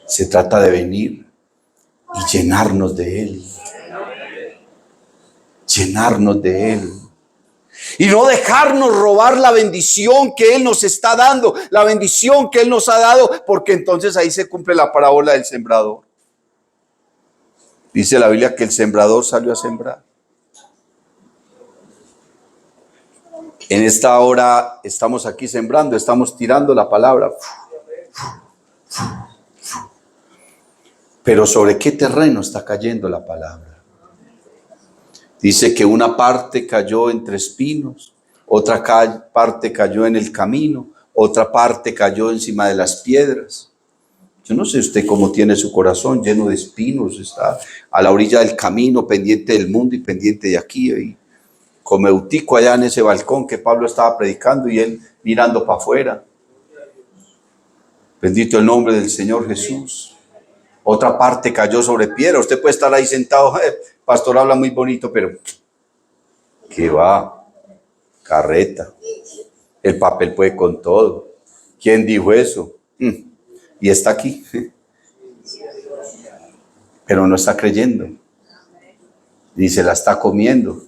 Se trata de venir y llenarnos de Él. Llenarnos de Él. Y no dejarnos robar la bendición que Él nos está dando, la bendición que Él nos ha dado, porque entonces ahí se cumple la parábola del sembrador. Dice la Biblia que el sembrador salió a sembrar. En esta hora estamos aquí sembrando, estamos tirando la palabra. Pero ¿sobre qué terreno está cayendo la palabra? Dice que una parte cayó entre espinos, otra parte cayó en el camino, otra parte cayó encima de las piedras. Yo no sé usted cómo tiene su corazón lleno de espinos, está a la orilla del camino, pendiente del mundo y pendiente de aquí. Y como Eutico allá en ese balcón que Pablo estaba predicando y él mirando para afuera. Bendito el nombre del Señor Jesús. Otra parte cayó sobre piedra. Usted puede estar ahí sentado, pastor habla muy bonito, pero ¿qué va? Carreta. El papel puede con todo. ¿Quién dijo eso? Y está aquí. Pero no está creyendo. Y se la está comiendo.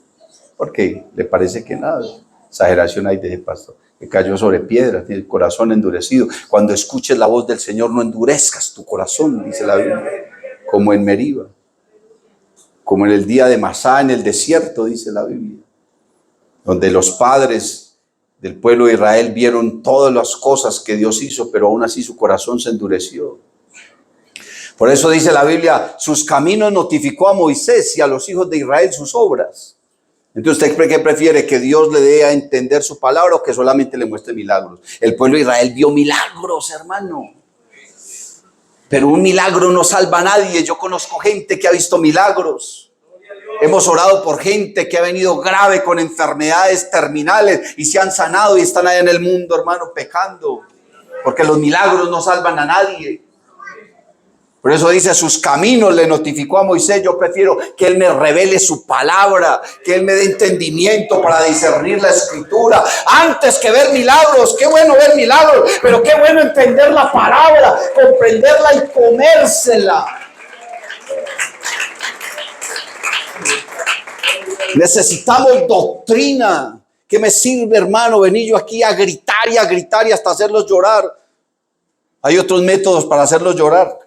Porque le parece que nada. Exageración hay de ese pastor. Que cayó sobre piedra, tiene el corazón endurecido. Cuando escuches la voz del Señor, no endurezcas tu corazón, dice la Biblia. Como en Meriba. Como en el día de Masá, en el desierto, dice la Biblia. Donde los padres del pueblo de Israel vieron todas las cosas que Dios hizo, pero aún así su corazón se endureció. Por eso dice la Biblia, sus caminos notificó a Moisés y a los hijos de Israel sus obras. Entonces, ¿usted qué prefiere? ¿Que Dios le dé a entender su palabra o que solamente le muestre milagros? El pueblo de Israel vio milagros, hermano. Pero un milagro no salva a nadie. Yo conozco gente que ha visto milagros. Hemos orado por gente que ha venido grave con enfermedades terminales y se han sanado y están allá en el mundo, hermano, pecando. Porque los milagros no salvan a nadie. Por eso dice, sus caminos le notificó a Moisés. Yo prefiero que él me revele su palabra, que él me dé entendimiento para discernir la escritura, antes que ver milagros. Qué bueno ver milagros, pero qué bueno entender la palabra, comprenderla y comérsela. Necesitamos doctrina. ¿Qué me sirve, hermano, venir yo aquí a gritar y hasta hacerlos llorar? Hay otros métodos para hacerlos llorar.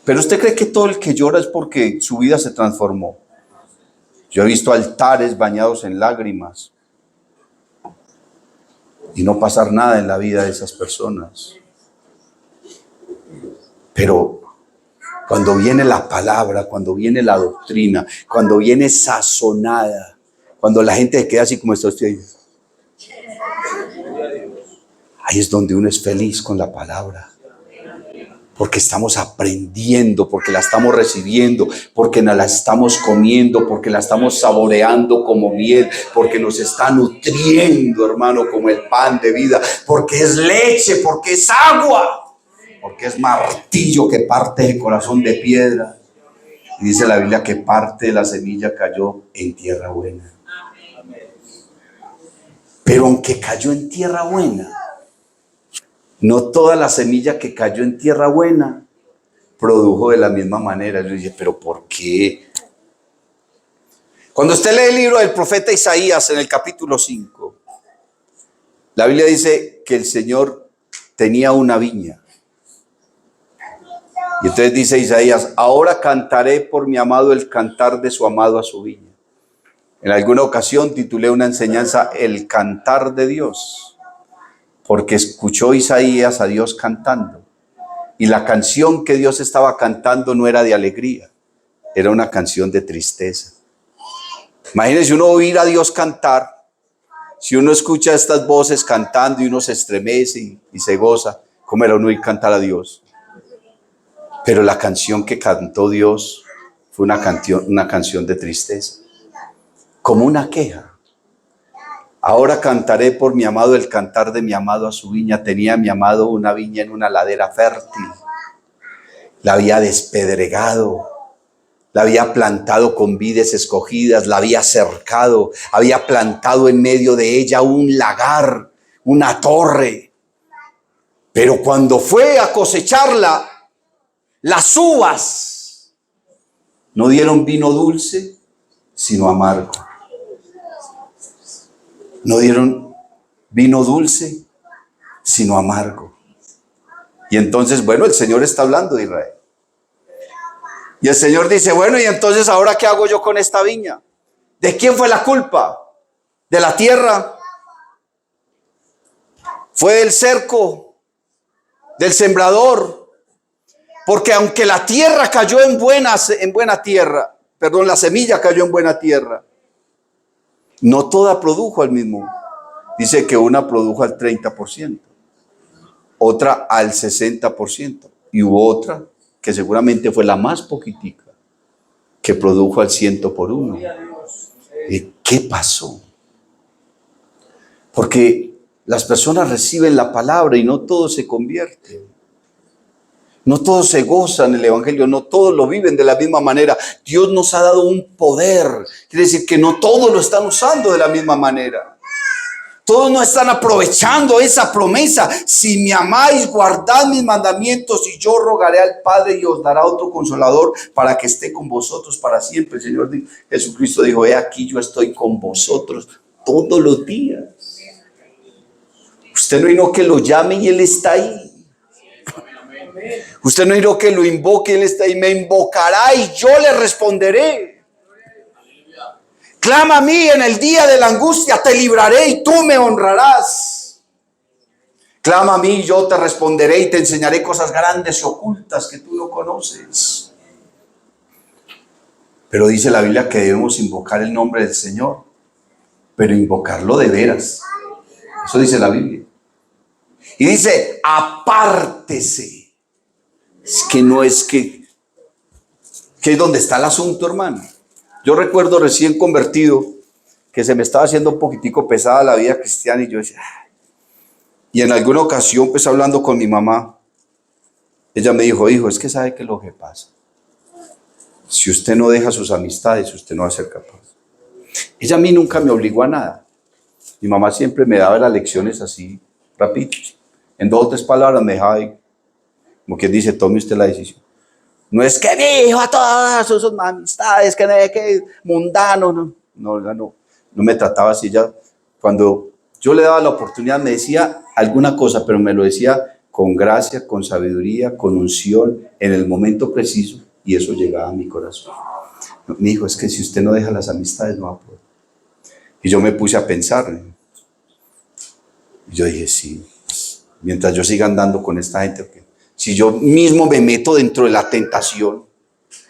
Pero usted cree que todo el que llora es porque su vida se transformó. Yo he visto altares bañados en lágrimas y no pasar nada en la vida de esas personas. Pero cuando viene la palabra, cuando viene la doctrina, cuando viene sazonada, cuando la gente queda así como está usted ahí, ahí es donde uno es feliz con la palabra. Porque estamos aprendiendo, porque la estamos recibiendo, porque nos la estamos comiendo, porque la estamos saboreando como miel, porque nos está nutriendo, hermano, como el pan de vida, porque es leche, porque es agua, porque es martillo que parte el corazón de piedra. Y dice la Biblia que parte de la semilla cayó en tierra buena. Pero aunque cayó en tierra buena, no toda la semilla que cayó en tierra buena produjo de la misma manera. Yo dije, ¿pero por qué? Cuando usted lee el libro del profeta Isaías en el capítulo 5, la Biblia dice que el Señor tenía una viña. Y entonces dice Isaías, ahora cantaré por mi amado el cantar de su amado a su viña. En alguna ocasión titulé una enseñanza, El cantar de Dios. Porque escuchó Isaías a Dios cantando. Y la canción que Dios estaba cantando no era de alegría, era una canción de tristeza. Imagínense uno oír a Dios cantar. Si uno escucha estas voces cantando y uno se estremece y se goza, ¿cómo era uno oír cantar a Dios? Pero la canción que cantó Dios fue una canción de tristeza, como una queja. Ahora cantaré por mi amado el cantar de mi amado a su viña. Tenía mi amado una viña en una ladera fértil. La había despedregado, la había plantado con vides escogidas, la había cercado, había plantado en medio de ella un lagar, una torre. Pero cuando fue a cosecharla, las uvas no dieron vino dulce, sino amargo. No dieron vino dulce, sino amargo. Y entonces, bueno, el Señor está hablando de Israel. Y el Señor dice, bueno, y entonces, ¿ahora qué hago yo con esta viña? ¿De quién fue la culpa? ¿De la tierra? ¿Fue del cerco? ¿Del sembrador? Porque aunque la tierra cayó en buena tierra, perdón, la semilla cayó en buena tierra, no toda produjo al mismo. Dice que una produjo al 30%, otra al 60%, y hubo otra que seguramente fue la más poquitica, que produjo al 100 por 1. ¿Y qué pasó? Porque las personas reciben la palabra y no todo se convierte. No todos se gozan el Evangelio, no todos lo viven de la misma manera. Dios nos ha dado un poder. Quiere decir que no todos lo están usando de la misma manera. Todos no están aprovechando esa promesa. Si me amáis, guardad mis mandamientos y yo rogaré al Padre y os dará otro consolador para que esté con vosotros para siempre. El Señor Jesucristo dijo, he aquí yo estoy con vosotros todos los días. Usted no vino que lo llame y Él está ahí. Usted no vino que lo invoque, Él está ahí. Me invocará y yo le responderé. Clama a mí en el día de la angustia, te libraré y tú me honrarás. Clama a mí y yo te responderé y te enseñaré cosas grandes y ocultas que tú no conoces. Pero dice la Biblia que debemos invocar el nombre del Señor, pero invocarlo de veras. Eso dice la Biblia. Y dice, apártese. Es que no es que es donde está el asunto, hermano. Yo recuerdo recién convertido que se me estaba haciendo un poquitico pesada la vida cristiana y yo decía, ay. Y en alguna ocasión, pues hablando con mi mamá, ella me dijo, hijo, es que sabe que lo que pasa. Si usted no deja sus amistades, usted no va a ser capaz. Ella a mí nunca me obligó a nada. Mi mamá siempre me daba las lecciones así, rapiditos. En 2 o 3 palabras me dejaba ahí. Como quien dice, tome usted la decisión. No es que mi hijo a todas sus amistades, que no es que mundano. No me trataba así. Ella, cuando yo le daba la oportunidad, me decía alguna cosa, pero me lo decía con gracia, con sabiduría, con unción, en el momento preciso, y eso llegaba a mi corazón. Mi hijo, es que si usted no deja las amistades, no va a poder. Y yo me puse a pensar. Y yo dije, sí, mientras yo siga andando con esta gente, ¿qué? Si yo mismo me meto dentro de la tentación,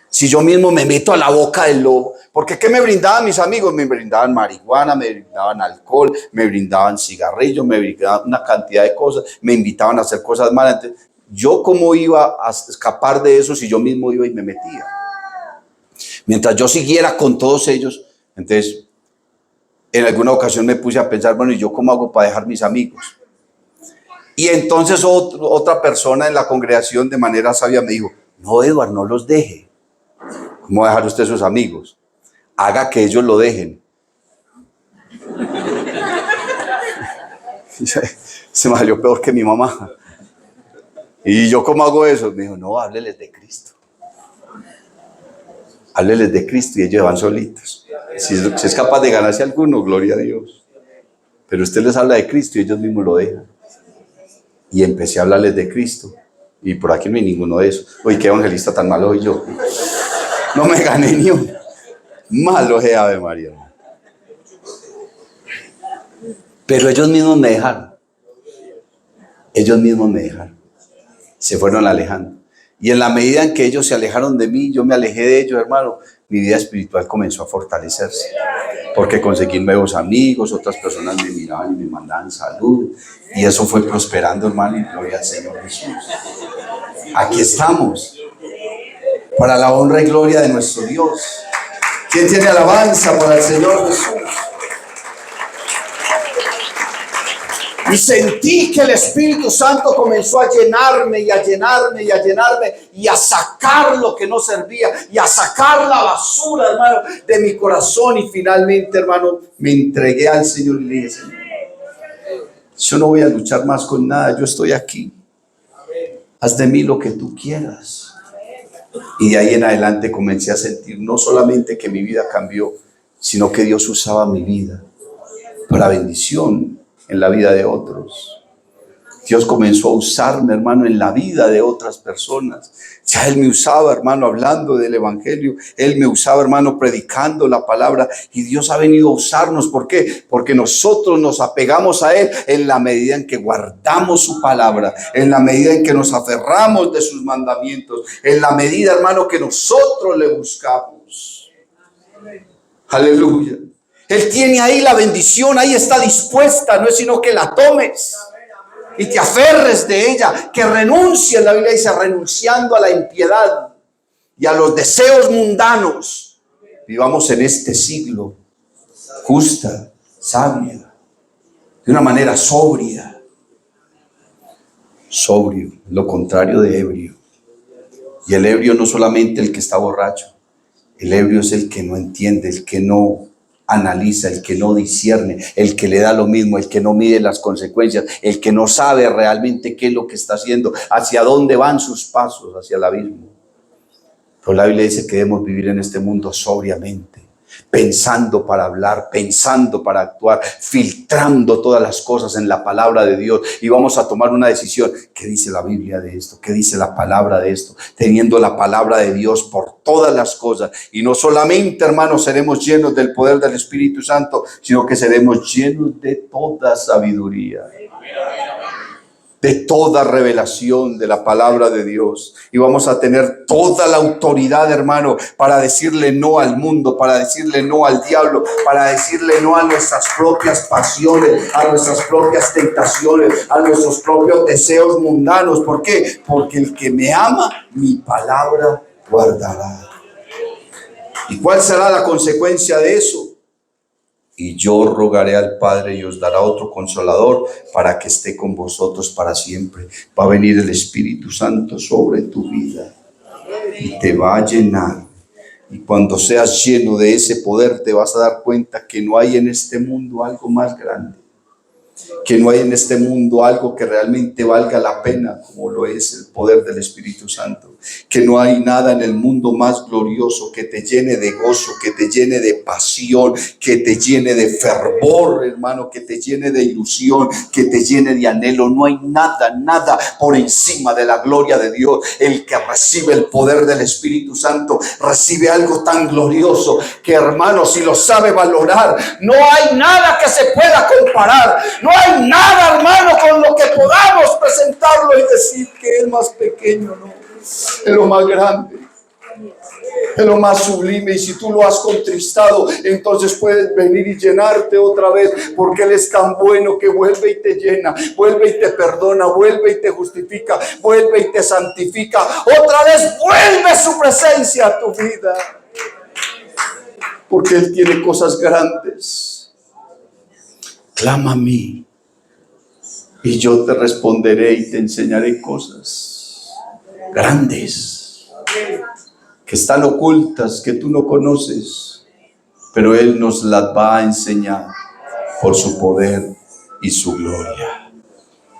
si yo mismo me meto a la boca del lobo, porque ¿qué me brindaban mis amigos? Me brindaban marihuana, me brindaban alcohol, me brindaban cigarrillos, me brindaban una cantidad de cosas, me invitaban a hacer cosas malas. Entonces, ¿yo cómo iba a escapar de eso si yo mismo iba y me metía? Mientras yo siguiera con todos ellos, entonces, en alguna ocasión me puse a pensar, bueno, ¿y yo cómo hago para dejar mis amigos? Y entonces otra persona en la congregación de manera sabia me dijo, no, Eduardo, no los deje. ¿Cómo va a dejar usted sus amigos? Haga que ellos lo dejen. Se me salió peor que mi mamá. ¿Y yo cómo hago eso? Me dijo, no, hábleles de Cristo. Hábleles de Cristo y ellos van solitos. Si es capaz de ganarse alguno, gloria a Dios. Pero usted les habla de Cristo y ellos mismos lo dejan. Y empecé a hablarles de Cristo. Y por aquí no hay ninguno de esos. Uy, qué evangelista tan malo soy yo. No me gané ni un malo de Ave María. Pero ellos mismos me dejaron. Ellos mismos me dejaron. Se fueron alejando. Y en la medida en que ellos se alejaron de mí, yo me alejé de ellos, hermano, mi vida espiritual comenzó a fortalecerse. Porque conseguí nuevos amigos, otras personas me miraban y me mandaban salud. Y eso fue prosperando, hermano, y gloria al Señor Jesús. Aquí estamos, para la honra y gloria de nuestro Dios. ¿Quién tiene alabanza para el Señor Jesús? Y sentí que el Espíritu Santo comenzó a llenarme y a llenarme y a llenarme y a sacar lo que no servía y a sacar la basura, hermano, de mi corazón. Y finalmente, hermano, me entregué al Señor y le dije, Señor, yo no voy a luchar más con nada, yo estoy aquí. Haz de mí lo que tú quieras. Y de ahí en adelante comencé a sentir no solamente que mi vida cambió, sino que Dios usaba mi vida para bendición en la vida de otros. Dios comenzó a usarme, hermano, en la vida de otras personas. Ya Él me usaba, hermano, hablando del Evangelio. Él me usaba, hermano, predicando la palabra. Y Dios ha venido a usarnos. ¿Por qué? Porque nosotros nos apegamos a Él en la medida en que guardamos su palabra, en la medida en que nos aferramos de sus mandamientos, en la medida, hermano, que nosotros le buscamos. Aleluya. Él tiene ahí la bendición, ahí está dispuesta, no es sino que la tomes y te aferres de ella, que renuncies, la Biblia dice, renunciando a la impiedad y a los deseos mundanos. Vivamos en este siglo justa, sabia, de una manera sobria. Sobrio, lo contrario de ebrio. Y el ebrio no solamente el que está borracho, el ebrio es el que no entiende, el que no analiza, el que no discierne, el que le da lo mismo, el que no mide las consecuencias, el que no sabe realmente qué es lo que está haciendo, hacia dónde van sus pasos, hacia el abismo. Pero la Biblia dice que debemos vivir en este mundo sobriamente, pensando para hablar, pensando para actuar, filtrando todas las cosas en la palabra de Dios, y vamos a tomar una decisión. ¿Qué dice la Biblia de esto? ¿Qué dice la palabra de esto? Teniendo la palabra de Dios por todas las cosas, y no solamente, hermanos, seremos llenos del poder del Espíritu Santo, sino que seremos llenos de toda sabiduría, de toda revelación de la palabra de Dios, y vamos a tener toda la autoridad, hermano, para decirle no al mundo, para decirle no al diablo, para decirle no a nuestras propias pasiones, a nuestras propias tentaciones, a nuestros propios deseos mundanos. ¿Por qué? Porque el que me ama, mi palabra guardará. ¿Y cuál será la consecuencia de eso? Y yo rogaré al Padre y os dará otro consolador para que esté con vosotros para siempre. Va a venir el Espíritu Santo sobre tu vida y te va a llenar. Y cuando seas lleno de ese poder, te vas a dar cuenta que no hay en este mundo algo más grande, que no hay en este mundo algo que realmente valga la pena como lo es el poder del Espíritu Santo, que no hay nada en el mundo más glorioso que te llene de gozo, que te llene de pasión, que te llene de fervor, hermano, que te llene de ilusión, que te llene de anhelo. No hay nada por encima de la gloria de Dios. El que recibe el poder del Espíritu Santo recibe algo tan glorioso que, hermano, si lo sabe valorar, no hay nada que se pueda comparar. No hay nada, hermano, con lo que podamos presentarlo y decir que es más pequeño, no. Es lo más grande, es lo más sublime. Y si tú lo has contristado, entonces puedes venir y llenarte otra vez, porque Él es tan bueno que vuelve y te llena, vuelve y te perdona, vuelve y te justifica, vuelve y te santifica. Otra vez vuelve su presencia a tu vida, porque Él tiene cosas grandes. Clama a mí y yo te responderé y te enseñaré cosas grandes que están ocultas, que tú no conoces, pero Él nos las va a enseñar por su poder y su gloria.